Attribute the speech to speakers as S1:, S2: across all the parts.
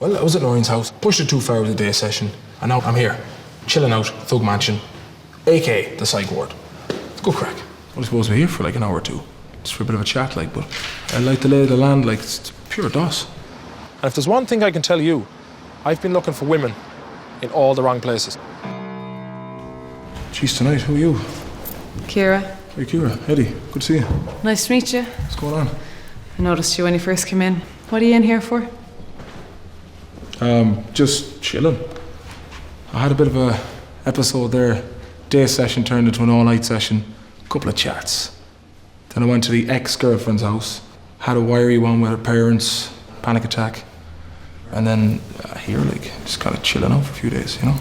S1: Well, I was at Noreen's house, pushed it too far with the day session, and now I'm here, chilling out, Thug Mansion, aka the psych ward. It's good crack. Well, I suppose we're here for like an hour or two, just for a bit of a chat, like, but I like the lay of the land, like, it's pure doss. And if there's one thing I can tell you, I've been looking for women in all the wrong places. Jeez, tonight, who are you?
S2: Kira.
S1: Hey, Kira. Eddie, good to see you.
S2: Nice to meet you.
S1: What's going on?
S2: I noticed you when you first came in. What are you in here for?
S1: Just chilling. I had a bit of a episode there. Day session turned into an all-night session. A couple of chats. Then I went to the ex-girlfriend's house. Had a wiry one with her parents. Panic attack. And then here, like, just kind of chilling out for a few days, you know?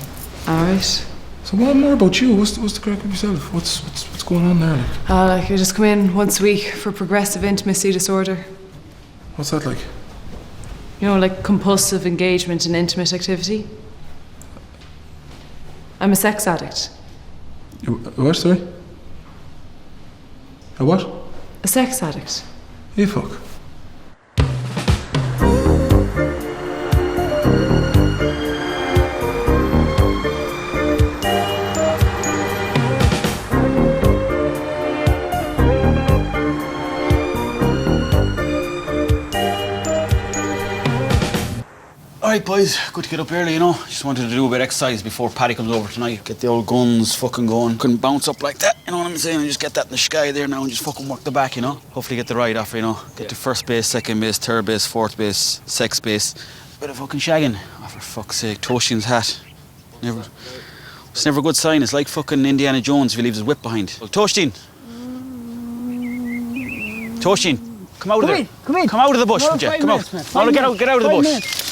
S2: All right.
S1: So what more about you? What's the crack with yourself? What's going on there?
S2: Like, I just come in once a week for progressive intimacy disorder.
S1: What's that like?
S2: You know, like compulsive engagement in intimate activity. I'm a sex addict.
S1: A what, sorry? A what?
S2: A sex addict.
S1: You fuck.
S3: Alright boys, good to get up early, you know. Just wanted to do a bit of exercise before Paddy comes over tonight. Get the old guns fucking going. Couldn't bounce up like that, you know what I'm saying? And just get that in the sky there now and just fucking work the back, you know. Hopefully get the ride off, you know. Get to first base, second base, third base, fourth base, sex base. Bit of fucking shagging. Oh, for fuck's sake, Toshin's hat. It's never a good sign. It's like fucking Indiana Jones if he leaves his whip behind. Well, Toshin! Toshin, come out of there.
S4: Come in.
S3: Come out of the bush, would you? Come out. No, get out of the bush.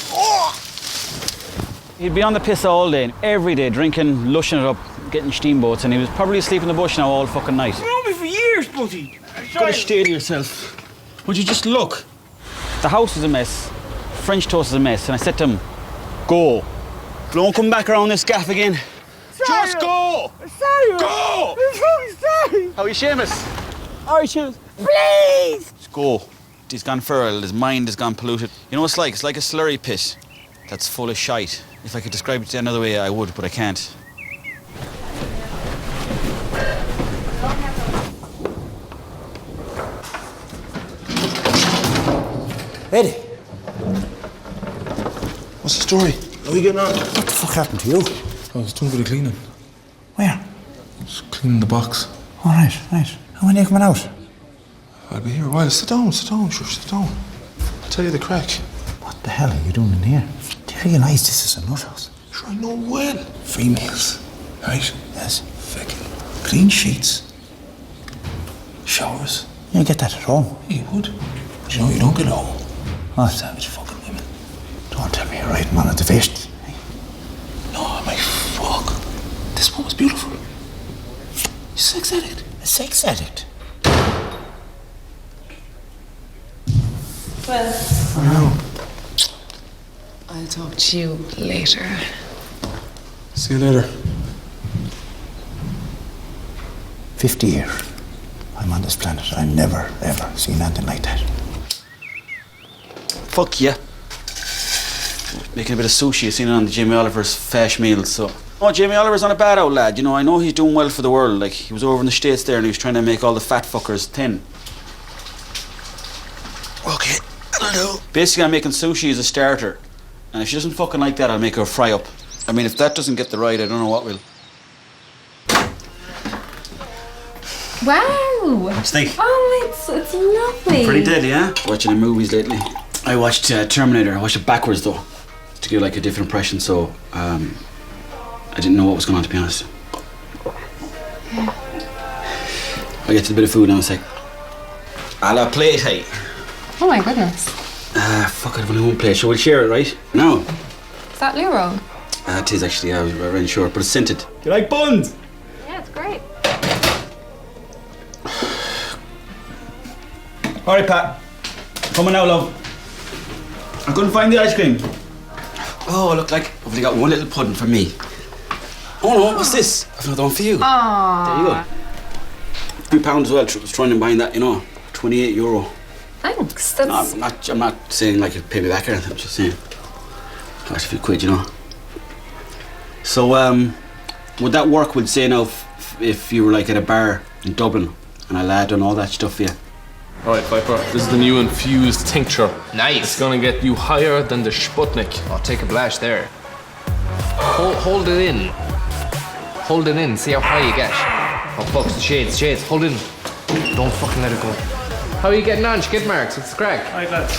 S3: He'd be on the piss all day, every day, drinking, lushing it up, getting steamboats, and he was probably asleep in the bush now all fucking night.
S4: You've known me for years, buddy.
S3: You've got to stay to yourself. Would you just look? The house is a mess, French toast is a mess, and I said to him, go. Don't come back around this gaff again.
S4: Sorry.
S3: Just go!
S4: Sorry.
S3: Go!
S4: I'm so sorry.
S3: How are you, Seamus?
S4: All right, Seamus. Please!
S3: Just go. He's gone feral, his mind has gone polluted. You know what it's like? It's like a slurry pit that's full of shite. If I could describe it another way, I would, but I can't.
S5: Eddie,
S1: What's the story? How are you getting on?
S5: what the fuck happened to you?
S1: I was doing a bit of cleaning.
S5: Where?
S1: Just cleaning the box.
S5: All right, right. And when are you coming out?
S1: I'll be here a while. Sit down, sure, sit down. I'll tell you the crack.
S5: What the hell are you doing in here? Do you realise this is a nut house?
S1: Sure, I know well. Females, right?
S5: Yes.
S1: Fucking clean sheets. Showers.
S5: You get that at home.
S1: Yeah, you would. But you know, you don't get home.
S5: Oh,
S1: Savage fucking women.
S5: don't tell me you're right, man, at the feast.
S1: No, my fuck. This one was beautiful. You're sex addict.
S5: A sex addict?
S2: Well,
S1: I know.
S2: I'll talk to you later.
S1: See you later.
S5: 50 years. I'm on this planet. I've never, ever seen anything like that.
S3: Fuck yeah. Making a bit of sushi, I've seen it on the Jamie Oliver's Fash Meals, so. Oh, Jamie Oliver's on a bad old lad, you know, I know he's doing well for the world, like, he was over in the States there and he was trying to make all the fat fuckers thin.
S5: Okay, that'll do.
S3: Basically, I'm making sushi as a starter, and if she doesn't fucking like that, I'll make her a fry up. I mean, if that doesn't get the ride, I don't know what will.
S6: Wow!
S3: What's the think?
S6: Oh, it's lovely.
S3: Pretty deadly, huh? Watching the movies lately. I watched Terminator. I watched it backwards though, to give like a different impression. So I didn't know what was going on, to be honest.
S6: Yeah.
S3: I get to the bit of food now. It's like, a la plate, hey.
S6: Oh my goodness.
S3: Fuck, I've only one plate. So we'll share it, right? No.
S6: Is that loo roll?
S3: It is actually. I was really short, but it's scented. Do you like buns?
S6: Yeah, it's great.
S3: All right, Pat. Coming now, love. I couldn't find the ice cream. Oh, look, like I've only got one little pudding for me. Oh no, what's this? I've another one for you.
S6: Aww.
S3: There you go. £3 as well. I was trying to buy that, you know, €28.
S6: Thanks. That's.
S3: No, I'm not saying like you pay me back or anything. I'm just saying. Cost a few quid, you know. So, would that work with, say, now, if you were like at a bar in Dublin and a lad and all that stuff for you?
S1: Alright, Viper, this is the new infused tincture.
S7: Nice.
S1: It's gonna get you higher than the Sputnik.
S7: I'll take a blash there. Hold it in. Hold it in, see how high you get. Oh fuck, the shades, hold it in. Don't fucking let it go. How are you getting on, skid marks? What's the crack?
S8: Hi lads,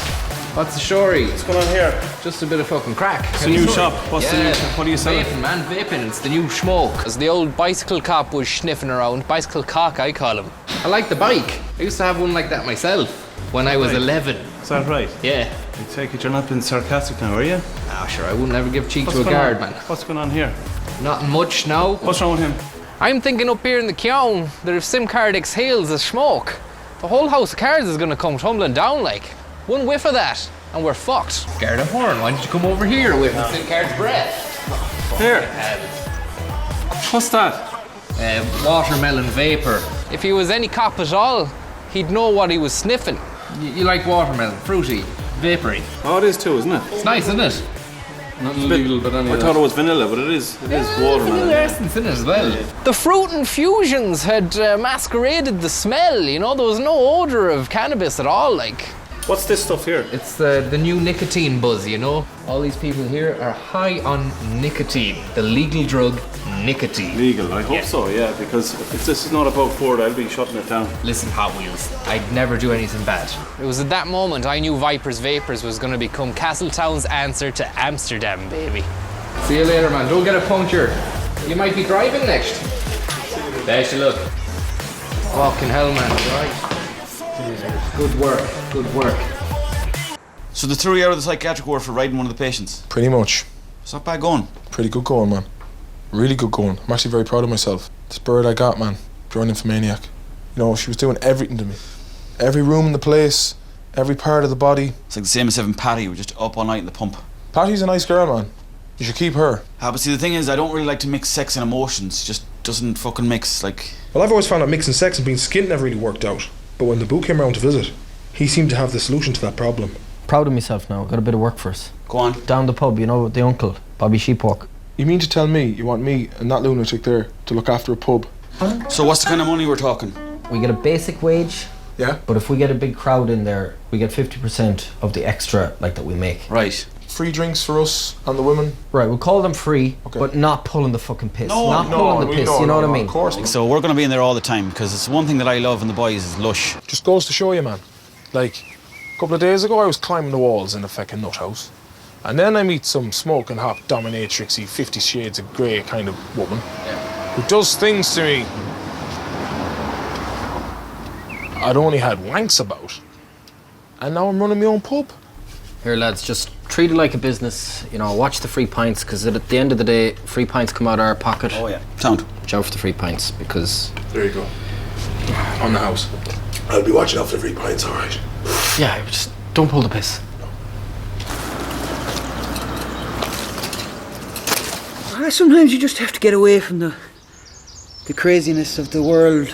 S7: What's the story?
S8: what's going on here?
S7: Just a bit of fucking crack.
S8: It's a new shop. What's the new shop? What are you selling?
S7: Vaping, man, vaping. It's the new smoke. As the old bicycle cop was sniffing around, bicycle cock I call him. I like the bike. I used to have one like that myself when I was 11.
S8: Is that right?
S7: Yeah.
S8: I take it you're not being sarcastic now, are you?
S7: Ah, sure, I wouldn't ever give cheek
S8: What's
S7: to a
S8: going
S7: guard,
S8: on?
S7: man.
S8: What's going on here?
S7: Not much now.
S8: What's wrong with him?
S7: I'm thinking up here in the Keown that if SIM card exhales the smoke, the whole house of cards is gonna come tumbling down like. One whiff of that, and we're fucked. Garda Horn, why don't you come over here with SIM card's breath?
S8: Here. What's that?
S7: Watermelon vapor. If he was any cop at all, he'd know what he was sniffing. You like watermelon, fruity, vapory.
S8: Oh, it is too, isn't it?
S7: It's nice, isn't it?
S1: Not illegal, but
S8: I thought it was vanilla, but it is watermelon.
S7: Vanilla essence in it as well. The fruit infusions had masqueraded the smell, you know, there was no odour of cannabis at all, like.
S8: What's this stuff here?
S7: It's the new nicotine buzz, you know? All these people here are high on nicotine, the legal drug nicotine.
S8: Legal, I hope so, yeah, because if this is not about Ford, I'll be shutting it down.
S7: Listen, Hot Wheels, I'd never do anything bad. It was at that moment I knew Viper's Vapors was going to become Castletown's answer to Amsterdam, baby. See you later, man. Don't get a puncture. You might be driving next. Best of luck. Fucking hell, man. Right. Good work. Good work.
S3: So they threw you out of the psychiatric ward for riding one of the patients?
S1: Pretty much.
S3: It's not bad going.
S1: Pretty good going, man. Really good going. I'm actually very proud of myself. This bird I got, man, pure nymphomaniac. You know, she was doing everything to me. Every room in the place, every part of the body.
S3: It's like the same as having Patty, we're just up all night in the pump.
S1: Patty's a nice girl, man. You should keep her.
S3: But see, the thing is, I don't really like to mix sex and emotions. Just doesn't fucking mix, like...
S1: Well, I've always found that mixing sex and being skint never really worked out. But when the boo came around to visit, he seemed to have the solution to that problem.
S9: Proud of myself now, got a bit of work for us.
S3: Go on.
S9: Down the pub, you know, with the uncle, Bobby Sheepwalk.
S1: You mean to tell me you want me and that lunatic there to look after a pub?
S3: So what's the kind of money we're talking?
S9: We get a basic wage,
S1: Yeah?
S9: but if we get a big crowd in there, we get 50% of the extra like that we make.
S3: Right.
S1: Free drinks for us and the women?
S9: Right, we'll call them free,
S1: Okay.
S9: but not pulling the fucking piss.
S3: No,
S9: not pulling the piss, you know what I mean?
S1: Of course not.
S3: So we're going to be in there all the time, because it's one thing that I love in the boys is lush.
S1: Just goes to show you, man. Like, a couple of days ago, I was climbing the walls in a fucking nut house. And then I meet some smoking hot dominatrixy 50 Shades of Grey kind of woman who does things to me I'd only had wanks about. And now I'm running my own pub.
S9: Here, lads, just treat it like a business. You know, watch the free pints, because at the end of the day, free pints come out of our pocket.
S3: Oh yeah. Sound.
S9: Watch out for the free pints, because...
S1: There you go. On the house. I'll be watching out for the free pints, all right.
S9: Yeah, just don't pull the piss.
S4: Sometimes you just have to get away from the craziness of the world.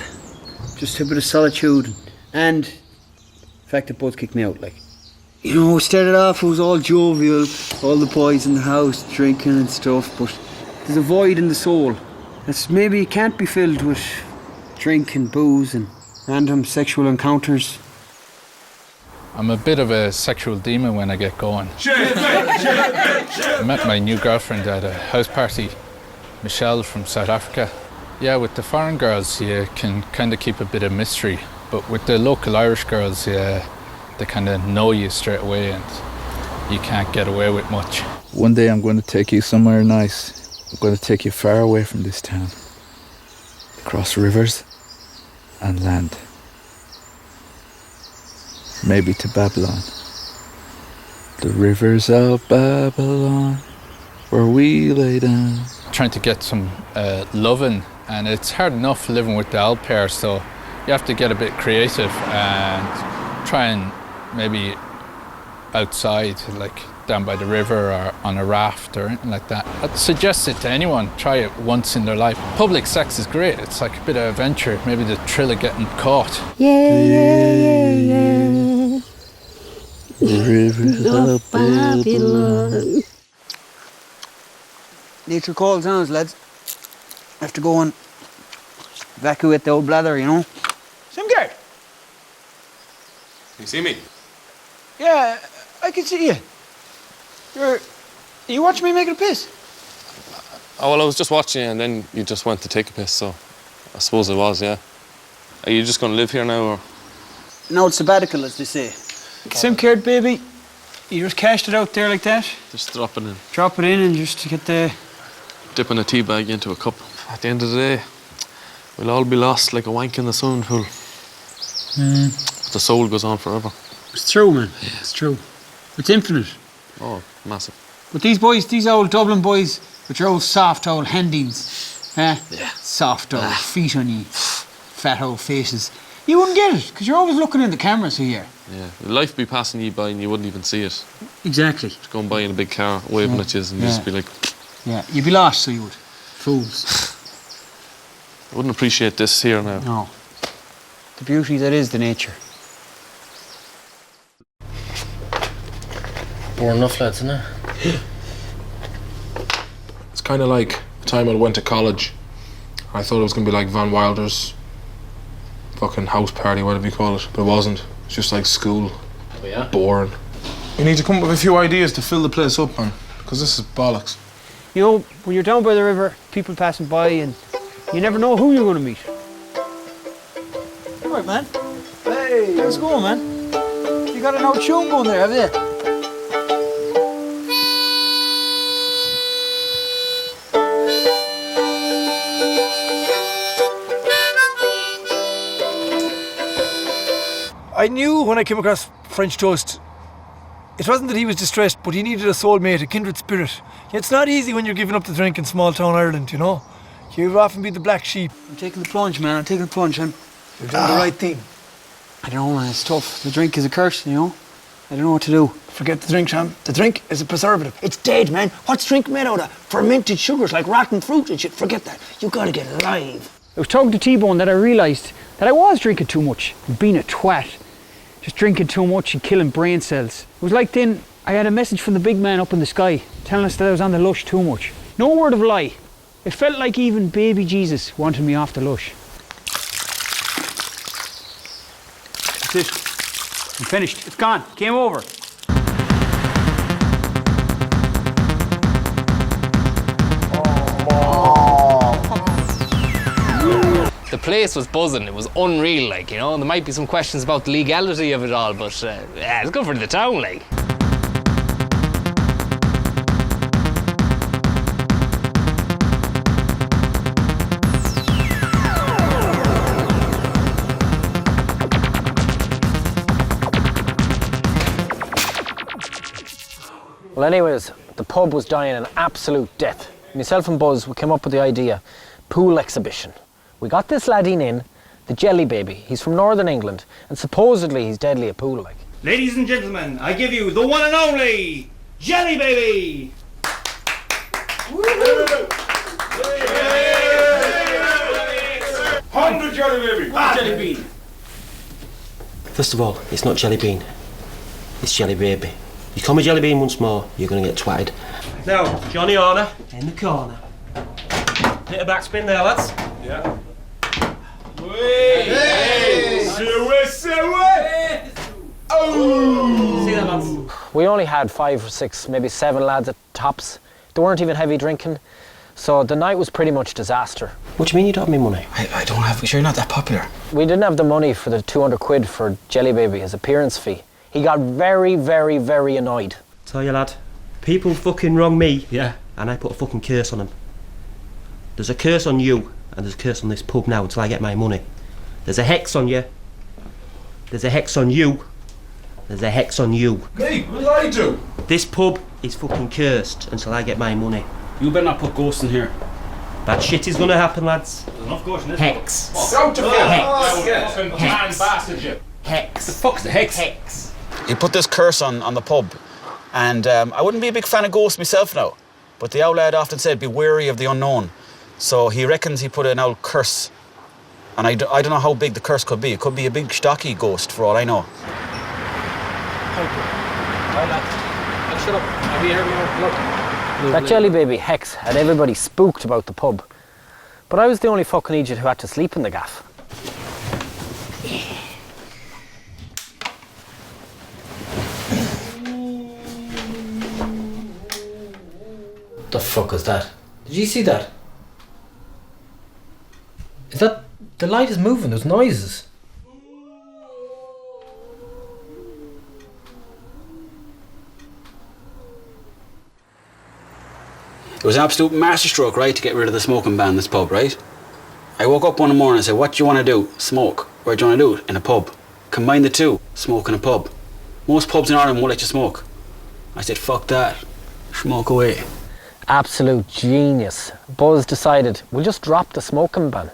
S4: Just a bit of solitude. And the fact that both kicked me out, like. You know, it started off, it was all jovial, all the boys in the house drinking and stuff, but there's a void in the soul that's maybe can't be filled with drink and booze and random sexual encounters.
S10: I'm a bit of a sexual demon when I get going. I met my new girlfriend at a house party, Michelle from South Africa. Yeah, with the foreign girls, you can kind of keep a bit of mystery, but with the local Irish girls, yeah, they kind of know you straight away and you can't get away with much.
S11: One day I'm going to take you somewhere nice. I'm going to take you far away from this town. Across rivers and land. Maybe to Babylon. The rivers of Babylon, where we lay down.
S10: Trying to get some loving, and it's hard enough living with the old pair, so you have to get a bit creative and try and maybe outside, like down by the river or on a raft or anything like that. I'd suggest it to anyone, try it once in their life. Public sex is great, it's like a bit of adventure, maybe the thrill of getting caught.
S11: Rivers of Babylon.
S4: nature calls on us, lads. Have to go and evacuate the old blather, you know. Simgard!
S1: You see me?
S4: Yeah, I can see you. You watching me making a piss?
S8: Oh, well, I was just watching you and then you just went to take a piss, so I suppose it was, yeah. Are you just going to live here now, or...?
S4: No, it's sabbatical, as they say. Simgard, baby. You just cashed it out there like that?
S8: Just drop it in.
S4: Drop it in and just get the...
S8: Dipping a tea bag into a cup. At the end of the day, we'll all be lost like a wank in the swimming pool. But the soul goes on forever.
S4: It's true, man. Yeah. It's true. It's infinite.
S8: Oh, massive.
S4: But these boys, these old Dublin boys, with your old soft old handings, yeah. Soft old feet on you, fat old faces. You wouldn't get it, because you're always looking in the cameras here.
S8: Yeah, life be passing you by and you wouldn't even see it.
S4: Exactly.
S8: Just going by in a big car, waving at you, and you just be like...
S4: Yeah, you'd be lost, so you would. Fools.
S8: I wouldn't appreciate this here now.
S4: No. The beauty that is the nature.
S9: Boring enough, lads, isn't it?
S1: It's kind of like the time I went to college. I thought it was going to be like Van Wilder's fucking house party, whatever you call it, but it wasn't. It's just like school.
S9: Oh, yeah?
S1: Boring. You need to come up with a few ideas to fill the place up, man, because this is bollocks.
S4: You know, when you're down by the river, people passing by, and you never know who you're going to meet. All right, man. Hey, how's it going, man? You got an old tune going there, have you?
S12: I knew when I came across French Toast, it wasn't that he was distressed, but he needed a soulmate, a kindred spirit. It's not easy when you're giving up the drink in small town Ireland, you know. You'd often be the black sheep.
S4: I'm taking the plunge, man. I'm taking the plunge.
S12: You're doing the right thing.
S4: I don't know, man. It's tough. The drink is a curse, you know. I don't know what to do.
S12: Forget the drink, Sam. The drink is a preservative. It's dead, man. What's drink made out of? Fermented sugars like rotten fruit and shit. Forget that. You gotta get alive.
S4: I was talking to T-Bone that I realised that I was drinking too much and being a twat. Just drinking too much and killing brain cells. It was like then I had a message from the big man up in the sky telling us that I was on the lush too much. No word of lie. It felt like even baby Jesus wanted me off the lush. That's it. I'm finished. It's gone. Game over.
S7: The place was buzzing, it was unreal, like, you know, and there might be some questions about the legality of it all, but yeah, it's good for the town, like.
S9: Well, anyways, the pub was dying an absolute death. Myself and Buzz, we came up with the idea, pool exhibition. We got this laddie in, the Jelly Baby. He's from Northern England, and supposedly he's deadly at pool, like.
S13: Ladies and gentlemen, I give you the one and only Jelly Baby! 100 Jelly Baby! Jelly Bean!
S14: First of all, it's not Jelly Bean, it's Jelly Baby. You call me Jelly Bean once more, you're gonna get twatted.
S13: Now, Johnny Horner in the corner. Bit of backspin there, lads.
S8: Yeah.
S13: Oh! See that, lads?
S9: We only had 5 or 6, maybe 7 lads at tops. They weren't even heavy drinking, so the night was pretty much disaster.
S14: What do you mean you don't have me money?
S3: I don't have... Sure, you're not that popular.
S9: We didn't have the money for the 200 quid for Jelly Baby, his appearance fee. He got very, very, very annoyed.
S14: Tell you, lad, people fucking wrong me, yeah, and I put a fucking curse on them. There's a curse on you, and there's a curse on this pub now until I get my money. There's a hex on you. There's a hex on you. There's a hex on you.
S1: Me? What did I do?
S14: This pub is fucking cursed until I get my money.
S3: You better not put ghosts in here.
S14: Bad shit is gonna happen, lads.
S13: There's enough ghosts in this.
S14: Hex.
S1: Out to
S14: Hex.
S1: fucking
S14: Hex.
S1: bastard.
S14: Hex.
S3: The fuck's the hex?
S14: Hex.
S3: He put this curse on the pub, and I wouldn't be a big fan of ghosts myself now, but the old lad often said, be wary of the unknown. So he reckons he put an old curse, and I don't know how big the curse could be. It could be a big stocky ghost for all I know.
S9: Thank you. Right, lads. Shut up. I'll be here tomorrow. Look. That jelly baby Hex had everybody spooked about the pub. But I was the only fucking idiot who had to sleep in the gaff. The fuck is that? Did you see that? Is that... the light is moving, there's noises.
S3: It was an absolute masterstroke, right, to get rid of the smoking ban in this pub, right? I woke up one morning and said, what do you want to do? Smoke. Where do you want to do it? In a pub. Combine the two, smoke in a pub. Most pubs in Ireland won't let you smoke. I said, fuck that. Smoke away.
S9: Absolute genius. Buzz decided, we'll just drop the smoking ban.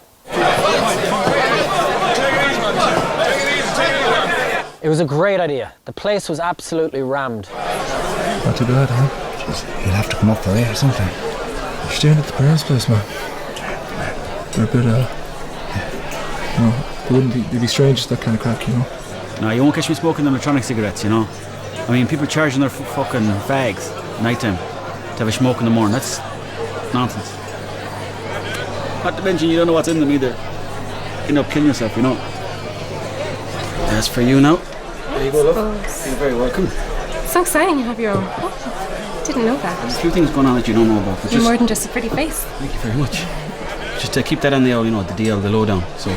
S9: It was a great idea. The place was absolutely rammed.
S1: Not too bad, huh?
S5: Jeez, you'll have to come up for air or something.
S1: You're staying at the parents' place, man. They're a bit, you know, they'd be strange, that kind of crack, you know.
S3: No, you won't catch me smoking them electronic cigarettes, you know. I mean, people charging their fucking fags night time to have a smoke in the morning. That's nonsense. Not to mention, you don't know what's in them either. You end up killing yourself, you know. That's for you now. There you go, love. You're very welcome.
S6: It's so exciting you have your own pub. Didn't know that.
S3: There's a few things going on that you don't know about. But
S6: You're more than just a pretty face.
S3: Thank you very much. Just to keep that on the old, you know, the DL, the lowdown. So,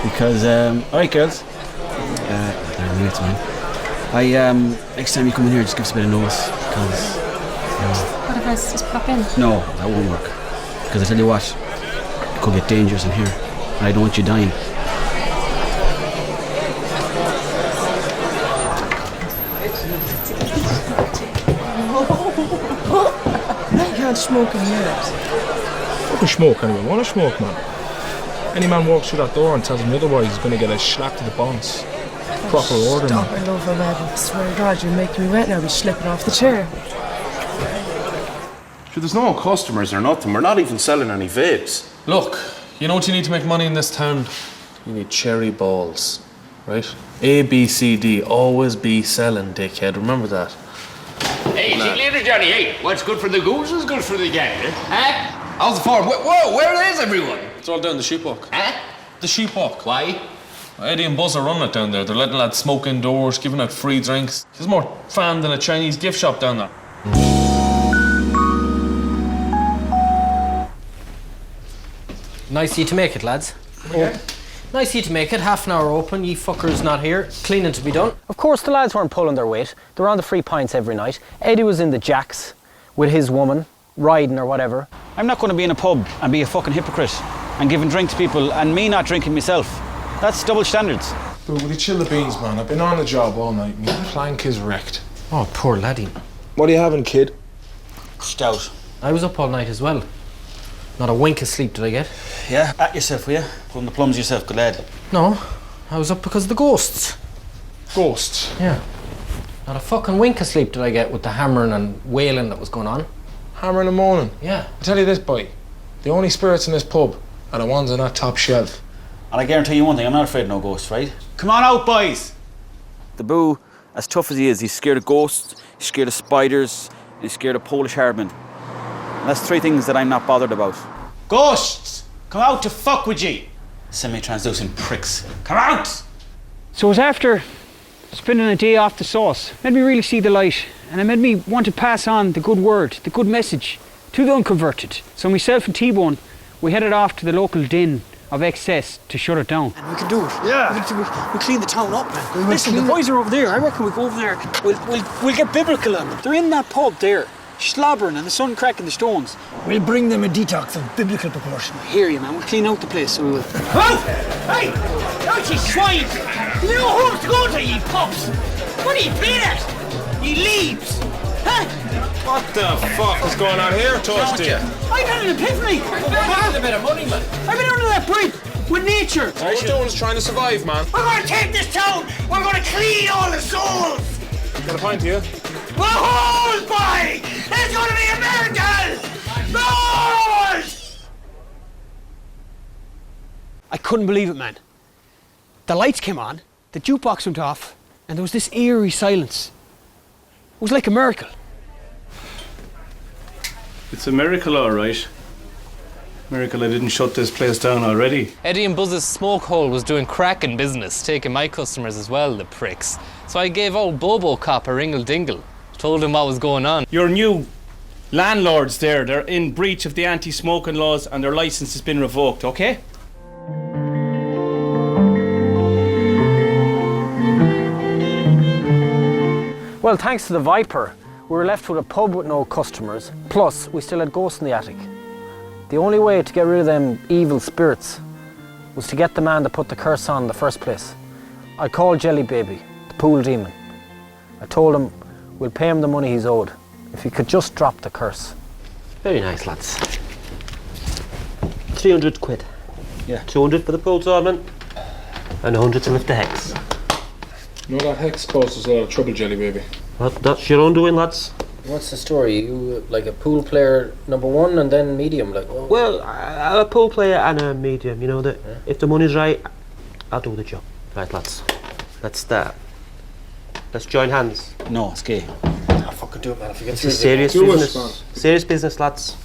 S3: because, all right, girls. They're mates, man. Next time you come in here, just give us a bit of notice, because, you know.
S6: What if I just pop in?
S3: No, that won't work. Because I tell you what, it could get dangerous in here, and I don't want you dying.
S15: You can't smoke in here.
S1: Fucking smoke anyway. Want to smoke, man? Any man walks through that door and tells him otherwise, he's going to get a slap to the bones. Proper order,
S15: Stop
S1: man.
S15: it, love, man. I swear to God, you're making me wet now. I'll be slipping off the chair.
S16: Sure, there's no customers or nothing. We're not even selling any vapes.
S8: Look, you know what you need to make money in this town? You need cherry balls, right? A, B, C, D, always be selling, dickhead. Remember that.
S17: Hey, see you later, Johnny. Hey, what's good for the goose is good for the gander. Huh? How's the farm? Whoa, where is everyone?
S8: It's all down the sheep walk.
S17: Huh?
S8: The sheep walk.
S17: Why?
S8: Eddie and Buzz are running it down there. They're letting lads smoke indoors, giving out free drinks. There's more fun than a Chinese gift shop down there.
S9: Nice of you to make it, lads.
S8: Yeah.
S9: Nice of you to make it. Half an hour open, ye fuckers not here. Cleaning to be done. Of course, the lads weren't pulling their weight. They were on the free pints every night. Eddie was in the jacks with his woman, riding or whatever.
S3: I'm not going to be in a pub and be a fucking hypocrite and giving drink to people and me not drinking myself. That's double standards.
S1: Dude, will you chill the beans, man? I've been on the job all night. My plank is wrecked.
S9: Oh, poor laddie.
S1: What are you having, kid?
S3: Stout.
S9: I was up all night as well. Not a wink of sleep did I get.
S3: Yeah, at yourself, will you? Pulling the plums yourself, good lad.
S9: No, I was up because of the ghosts.
S1: Ghosts?
S9: Yeah. Not a fucking wink of sleep did I get with the hammering and wailing that was going on.
S1: Hammering and moaning?
S9: Yeah.
S1: I tell you this, boy. The only spirits in this pub are the ones on that top shelf.
S3: And I guarantee you one thing, I'm not afraid of no ghosts, right? Come on out, boys! The boo, as tough as he is, he's scared of ghosts, he's scared of spiders, and he's scared of Polish hardmen. And that's three things that I'm not bothered about. Ghosts! Come out to fuck with ye! Semi-translucent pricks. Come out!
S4: So it was after spending a day off the sauce, made me really see the light, and it made me want to pass on the good word, the good message to the unconverted. So myself and T-Bone, we headed off to the local den of excess to shut it down.
S18: And we can do it. Yeah. We'll clean the town up, man. Listen, the boys are over there. I reckon we'll go over there. We'll get biblical on them. They're in that pub there, slobbering and the sun cracking the stones. We'll bring them a detox of biblical proportion. I hear you, man. We'll clean out the place, so we will.
S17: Oh! Hey! Don't you swine! You know who's to go to, ye pups! What are you playing at? Ye leaves! Huh?
S1: What the fuck is going on here, Toasty?
S18: I've had an epiphany!
S17: That's a bit of money, man.
S18: I've been under that bridge with nature.
S1: All we're doing is trying to survive, man.
S17: We're going to take this town! We're going to clean all the souls!
S1: Got a pint here?
S17: The whole boy! It's going to be a miracle! Gold!
S18: I couldn't believe it, man. The lights came on, the jukebox went off, and there was this eerie silence. It was like a miracle.
S19: It's a miracle, all right. Miracle I didn't shut this place down already.
S7: Eddie and Buzz's smoke hole was doing cracking business, taking my customers as well, the pricks. So I gave old Bobo Cop a ringle-dingle, told him what was going on.
S13: Your new landlords there, they're in breach of the anti-smoking laws and their licence has been revoked, okay?
S9: Well, thanks to the Viper, we were left with a pub with no customers, plus we still had ghosts in the attic. The only way to get rid of them evil spirits was to get the man that put the curse on in the first place. I called Jelly Baby, the pool demon. I told him we'll pay him the money he's owed, if he could just drop the curse.
S14: Very nice, lads. 300 quid. Yeah. 200 for the pool tournament, and 100 to lift the hex.
S1: You know that hex causes a lot of trouble, Jelly Baby.
S14: Well, that's your own doing, lads.
S9: What's the story? You like a pool player number one and then medium? Like, oh.
S14: Well, I'm a pool player and a medium, you know, that if the money's right, I'll do the job. Right, lads, let's start. Let's join hands.
S3: No, it's gay.
S9: I'll fucking do it, man. If you get
S14: This is serious business. Serious business, lads.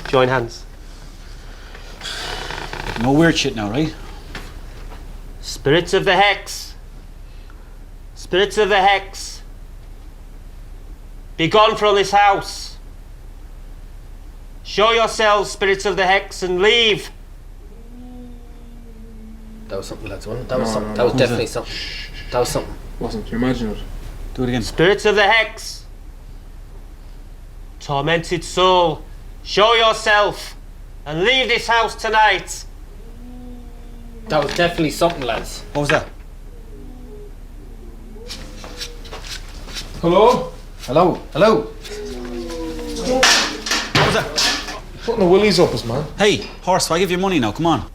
S14: Join hands.
S3: No weird shit now, right?
S14: Spirits of the hex. Spirits of the hex. Be gone from this house. Show yourselves, spirits of the hex, and leave.
S9: That was something, lads, wasn't it? That was something. That was definitely something. That was something.
S1: Wasn't. You imagine it.
S3: Do it again.
S14: Spirits of the hex. Tormented soul, show yourself and leave this house tonight.
S9: That was definitely something, lads.
S3: What was that?
S1: Hello?
S9: Hello? Hello?
S3: What was that?
S1: Putting the willies up us, man.
S3: Hey, horse, I give you money now, come on.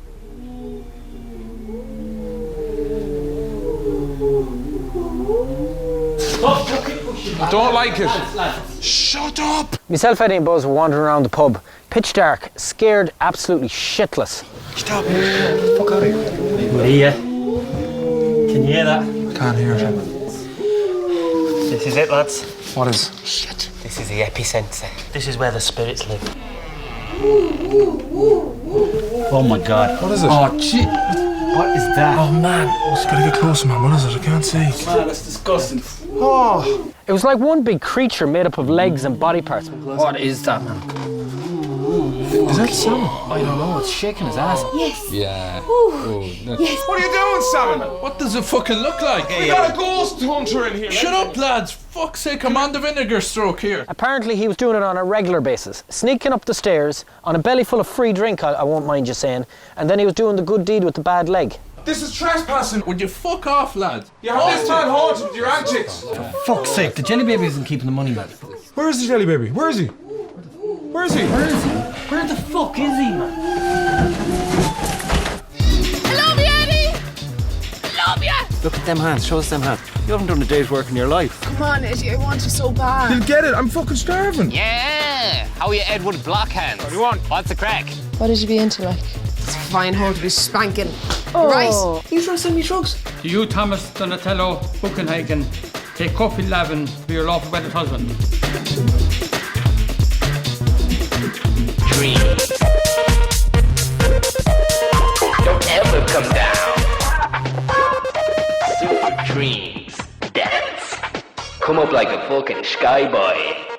S1: I don't like it. Shut up!
S9: Myself, Eddie and Buzz were wandering around the pub, pitch dark, scared absolutely shitless.
S3: Stop.
S9: Fuck out of here.
S14: What hear? Can you hear that?
S1: I can't hear it.
S14: This is it, lads.
S1: What is? Shit.
S14: This is the epicenter. This is where the spirits live.
S3: Oh my god.
S1: What is it?
S3: Oh, gee. What is that?
S1: Oh man. I just gotta get closer, man. What is it? I can't see.
S3: Man, that's disgusting.
S1: Oh.
S9: It was like one big creature made up of legs and body parts. What is that, man?
S1: Is that Salmon?
S9: I don't know, it's shaking his ass.
S6: Yes.
S11: Yeah.
S6: Yes.
S1: What are you doing, Salmon?
S11: What does it fucking look like?
S1: We got a ghost hunter in here.
S11: Shut up, lads. Fuck's sake, I'm on the vinegar stroke here.
S9: Apparently he was doing it on a regular basis, sneaking up the stairs on a belly full of free drink, I won't mind you saying, and then he was doing the good deed with the bad leg.
S1: This is trespassing.
S11: Would you fuck off, lads?
S1: You have this man haunted with your antics.
S18: Fuck's sake, the Jelly Baby isn't keeping the money, man.
S1: Where is the Jelly Baby? Where is he? Where is he?
S18: Where is he? Where the fuck is he, man?
S6: I love you, Eddie! I love you!
S18: Look at them hands, show us them hands. You haven't done a day's work in your life.
S6: Come on, Eddie, I want you so bad.
S1: You'll get it. I'm fucking starving.
S7: Yeah! How are you, Edward Block Hands? What do you want? What's the crack?
S6: What did you be into, like? It's fine how to be spanking. Right?
S18: You trying to sell me drugs?
S20: Do you, Thomas Donatello Buchenhagen, take Coffee Lavin for your lawful wedded husband?
S17: Dreams. Don't ever come down. Super dreams. Dance. Come up like a fucking sky boy.